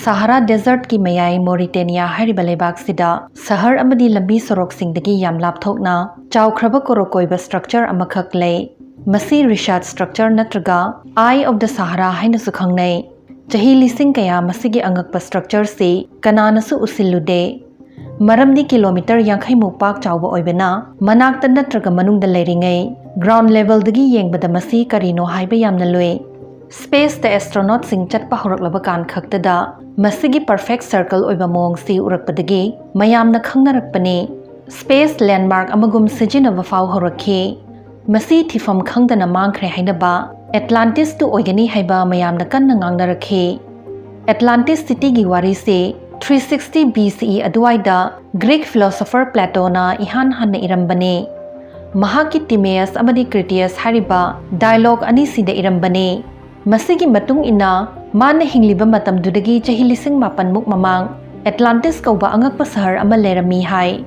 Sahara Desert ki mayai Mauritania hariba leibak sida Sahar amadi lambi sorok singdagi yam lapthokna chawkhraba korokoiba structure amakhak lei. Masi Richat structure natraga Eye of the Sahara haina su khangnai. Chahi lising kaya masigi angakpa structure se kananasu usillude. Maramdi kilometer yankhai mukpak chawba oibena manakta natraga manungda leiringai. Ground level dagi yengbada masi karino haiba yamna loi. Space the astronaut sing chatpa horaklaba kan khaktada masigi perfect circle oiba mong si urakpadagi mayamna khangnarakpani. Space landmark amagum sijinaba faw horakhi. Masi thifam khangdana mangkhre hainaba Atlantis tu oigani haiba mayamna kanna ngangnarakhi. Atlantis city gi wari se 360 BCE aduaida Greek philosopher Plato na ihan hanna irambane. Mahaki Timaeus amadi Critias hariba dialogue ani sida irambane. Masigi matung ina mana hingliba matamdudagi chahi lising mapan muk mamang Atlantis kauba angakpa sahar ama lerami hai.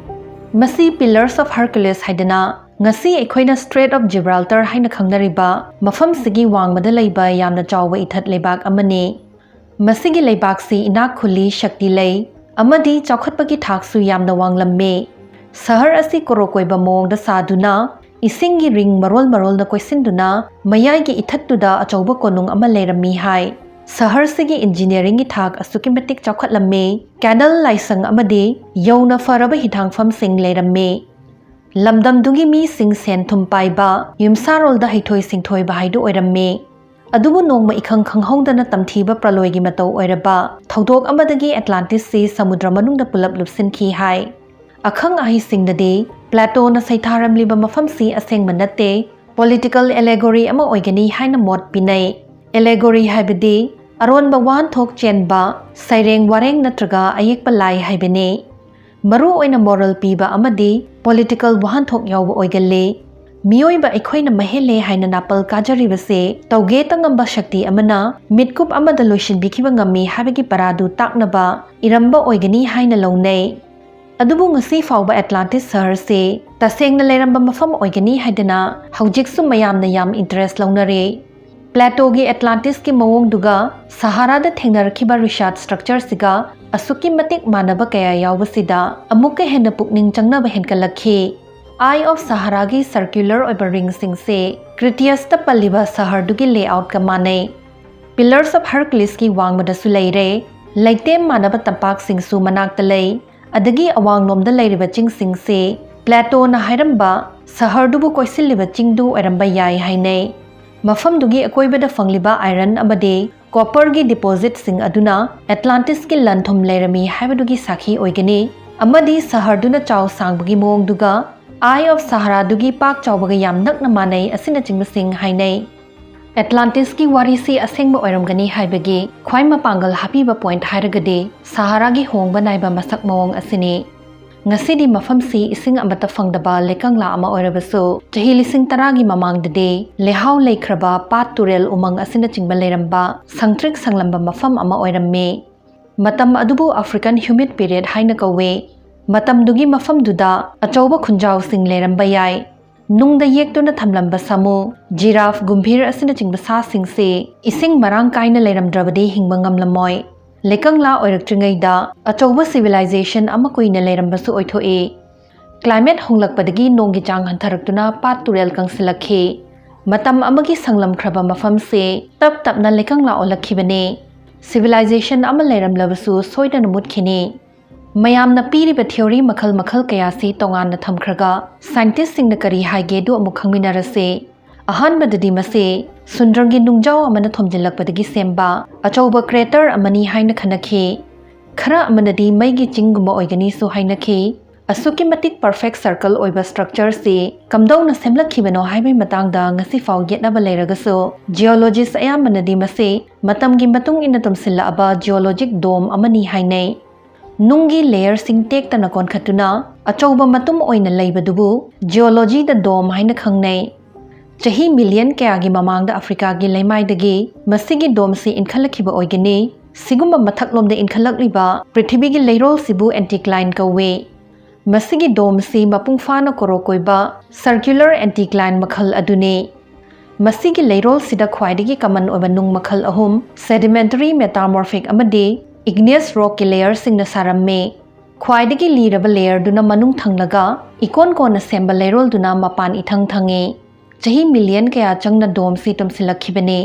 Masi Pillars of Hercules haidana ngasi aikhoina Strait of Gibraltar haina khangnariba mafam sigi wangmada leiba yamna chawba ithat leibak amani. Masigi leibak si inak khuli shakti lei amadi chawkhatpagi thaksu yamna wanglamme. Sahar asi korokoiba mongda saduna isingi ring marol na koisinduna mayai gi ithattuda achauba konung ama lerami hai. Sahar sigi engineering gi thak asuki matik chawkhatlamme canal laisang amadi yona faraba hithangfam sing leramme. Lamdam dugi mi sing sen thum paiba yumsarol da haithoi singthoi ba haidu oiramme. Adubu nongma ikhang khanghongdana tamthiba praloi gi matau oiraba thodok amadagi Atlantis si samudra manungda pulap lupsinki hai. Akhang ahi singdadi Plato na saitharam liba mafam si aseng manate political allegory ama oigani haina mot pinai. Allegory haibadi aronba wan thok chenba saireng wareng natraga ayekpa lai haibane. Maru oina moral piba amadi political wahan thok yawba oigalle. Mioiba aikhoina mahele haina napal kajaribase tauge tangamba shakti amana mitkup amada loishin bikhiba ngami habigi paradu taknaba iramba oigani haina launai. Adubu ngasi fawba Atlantis sahar se tasengna leramba mafam oigani haidana haujiksu mayamna yam interest launare. Plato gi Atlantis ki mawong duga Sahara da thengnarakhiba Richat structure siga asuki matik manaba kaya yawbasida amuka henna pukning changnaba henkalakhi. Eye of Sahara gi circular oiba ring sing se Critias ta paliba sahar dugi layout ka manai. Pillars of Hercules ki wangmada su leire laitem manaba tampak sing su manak talai. Adagi awang lomda leiriba ching sing se Plato na hairamba sahar dubu koisiliba chingdu oiramba yai hainai. Mafam dugi akoibada fangliba iron amade copper gi deposit sing aduna Atlantis ki lanthum leirami haibadugi sakhi oigani amadi sahar duna chaw sangbagi mong duga Eye of Sahara dugi pak chawbaga yam nakna manai asina chingba sing hainai. Atlantis ki wari si asengba oiramgani haibagi khwai mapangal hapiba point hairagade Sahara gi hongba naiba masak mawong asini. Ngasidi mafam si ising amata fangdaba lekangla ama oirabasu chahi lising taragi mamangdade lehaw leikraba pat turel umang asina chingba leiramba sangtrik sanglamba mafam ama oiramme. Matam adubu African humid period haina kawe. Matam dugi mafam duda achauba khunjaw sing leramba yai. Nungda yektuna thamlamba samu giraffe gumbhir asina chingba sa sing se ising marang kaina leiramdrabadi hingba ngamlamoi. Lekangla oiraktringaida achauba civilization ama kuina leirambasu oithoi. Climate honglakpadagi nonggi chang hantharaktuna pat turel kangsilakhi. Matam amagi sanglam khraba mafam se tap tapna lekangla olakhibane. Civilization ama leiramlabasu soidana mutkhini. Mayamna piriba theory makhal kaya si tongan na thamkhraga scientist sing na kari haige du amuk khangminarase ahanbadadi mase sundrangi nungjaw amana thomjilakpadagi semba achauba crater amani haina khanakhi khara amanadi maigi chinguma oigani su hainakhi asuki matik perfect circle oiba structure se kamdau na semlakhibano haibai matangda ngasi faw yetnaba leiragasu geologist ayamanadi mase matamgi matung ina tumsilla aba geologic dome amani hainai. Nungi layer sing tek ta nakon khatuna achauba matum oina leibadubu geology da dome haina khangnai. Chahi million kaya gi mamangda Africa gi leimaidagi masigi dome si inkhalakhiba oigani sigumba mathaklomda inkhalakliba prithibhi gi leirol Sibu anticline kawe. Masigi dome si mapungfana korokoiba circular anticline makhal adune. Masigi leirol sida khwaidagi kaman oiba nung makhal ahum sedimentary metamorphic amadi igneous rock ki layer singna saramme khwaidagi liraba layer duna manung thanglaga ikon kona semba leirol duna mapan ithang thange chahi million kaya changna dom si tumsilakhibane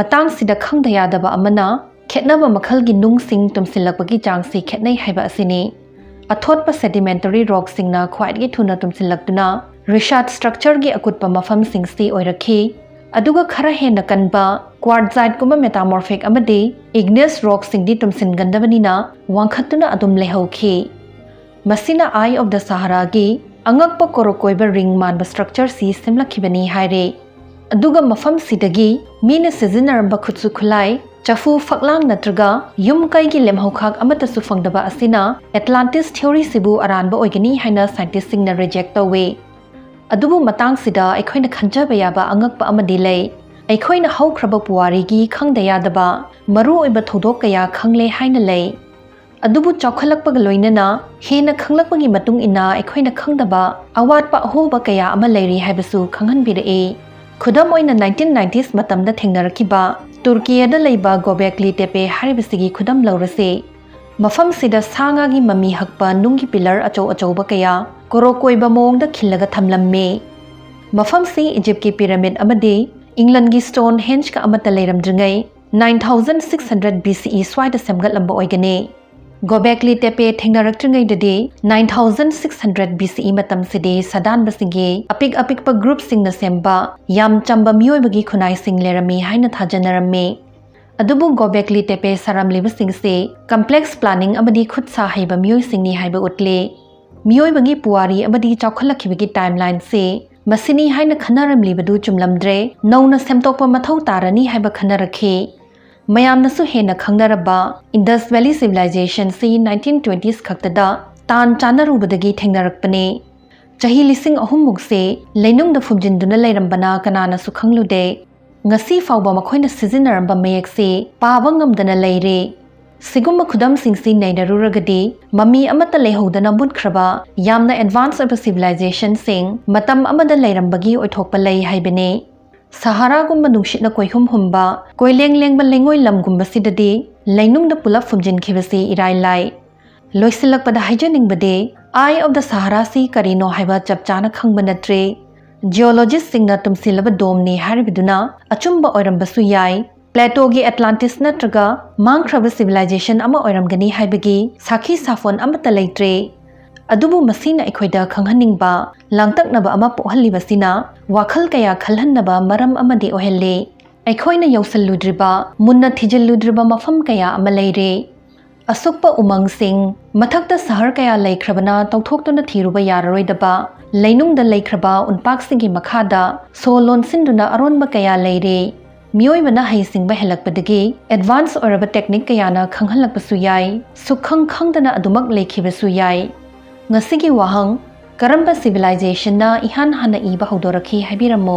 matang sida khangda yadaba amana khetnaba makhalgi nung sing tumsilakbagi changsi khetnai haiba asini athotpa sedimentary rock singna khwaidagi thuna tumsilakduna Richat structure gi akutpa mafam singsi oirakhi aduga khara hena kanba quartzite kuma metamorphic amadi igneous rock singdi tumsin gandabanina wangkhatuna adum lehauki masina eye of the Sahara gi angakpa korokoiba ring manba structure si simlakhibani haire aduga mafam sidagi mina sizinaramba khutsu khulai chafu faklang natraga yum kai gi lemhaukhak amata su fangdaba asina Atlantis theory Sibu aranba oigani haina scientist singna reject tawe adubu matang sida aikhoina khanjaba yaba angakpa amadi lei aikhoina haukraba puwari gi khangda yadaba maru oiba thodok kaya khangle haina lei adubu chokhalakpa loinana hena khanglakpagi matung ina aikhoina khangdaba awatpa ahoba kaya ama leiri haibasu khanghanbirae khudam oina 1990s matamda thengnarakhiba Turkiyada leiba Gobekli Tepe haribasigi khudam laurase mafam sida sanga gi mami hakpa nungi pillar achau achauba kaya korokoiba mongda khillaga thamlamme mafam si Egypt ki pyramid amadi England gi Stonehenge ka amata leiramdringai 9600 BCE swaida semgatlamba oigane Gobekli Tepe thengnarakdringai dadi 9600 BCE matam sidi sadan basingi apik pa group singna semba yam chamba mioibagi khunai sing lerami haina thajanaramme adubu Gobekli Tepe saram liba singse complex planning amadi khut sa haiba mioi singni haiba utle mioi bangi puwari amadi chawkhalakibagi timeline se masini haina khanaram libadu chumlamdre nauna semtokpa mathau tarani haiba khanarakhe mayamnasu hena khangnaraba Indus Valley civilization se 1920s khaktada tan chanarubadagi thengnarakpane chahi lising ahum mukse leinung da phumjinduna leirambana kanana su khanglude ngasi fawba makhoina sizinaramba mayekse paba ngamdana leire sigumma khudam singsi nainaruragadi mami amata lehodana mutkraba yamna advanced of civilization sing matam amada leirambagi oithokpa lei haibene Sahara gumba nungshitna koihum humba koileng lengba lengoi lamgumba sidadi leinungda pulap phumjin khibasi irai lai loisilakpada haijaningbade eye of the Sahara si karino haiba chapchana khangba natre geologist singna tumsilaba domni haribiduna achumba oirambasu yai Plato gi Atlantis natraga mangkhraba civilization ama oiramgani haibagi sakhi safon amata leitre adubu masina aikhoida khanghaningba langtaknaba ama pohallibasina wakhal kaya khalhannaba maram amadi ohelle aikhoina yausaludriba munna thijalludriba mafam kaya ama leire asukpa umang sing mathakta sahar kaya leikrabana tawthoktuna thiruba yararoidaba leinungda leikraba unpak singi makhada solon sinduna aronba kaya leire miyoibana haisingba helakpadagi advance oraba technique kayana khanghalakpasu yai sukhang khangdana adumak leikhibasu yai ngasigi wahang karamba civilization na ihan hana iba haudorakhi habiramo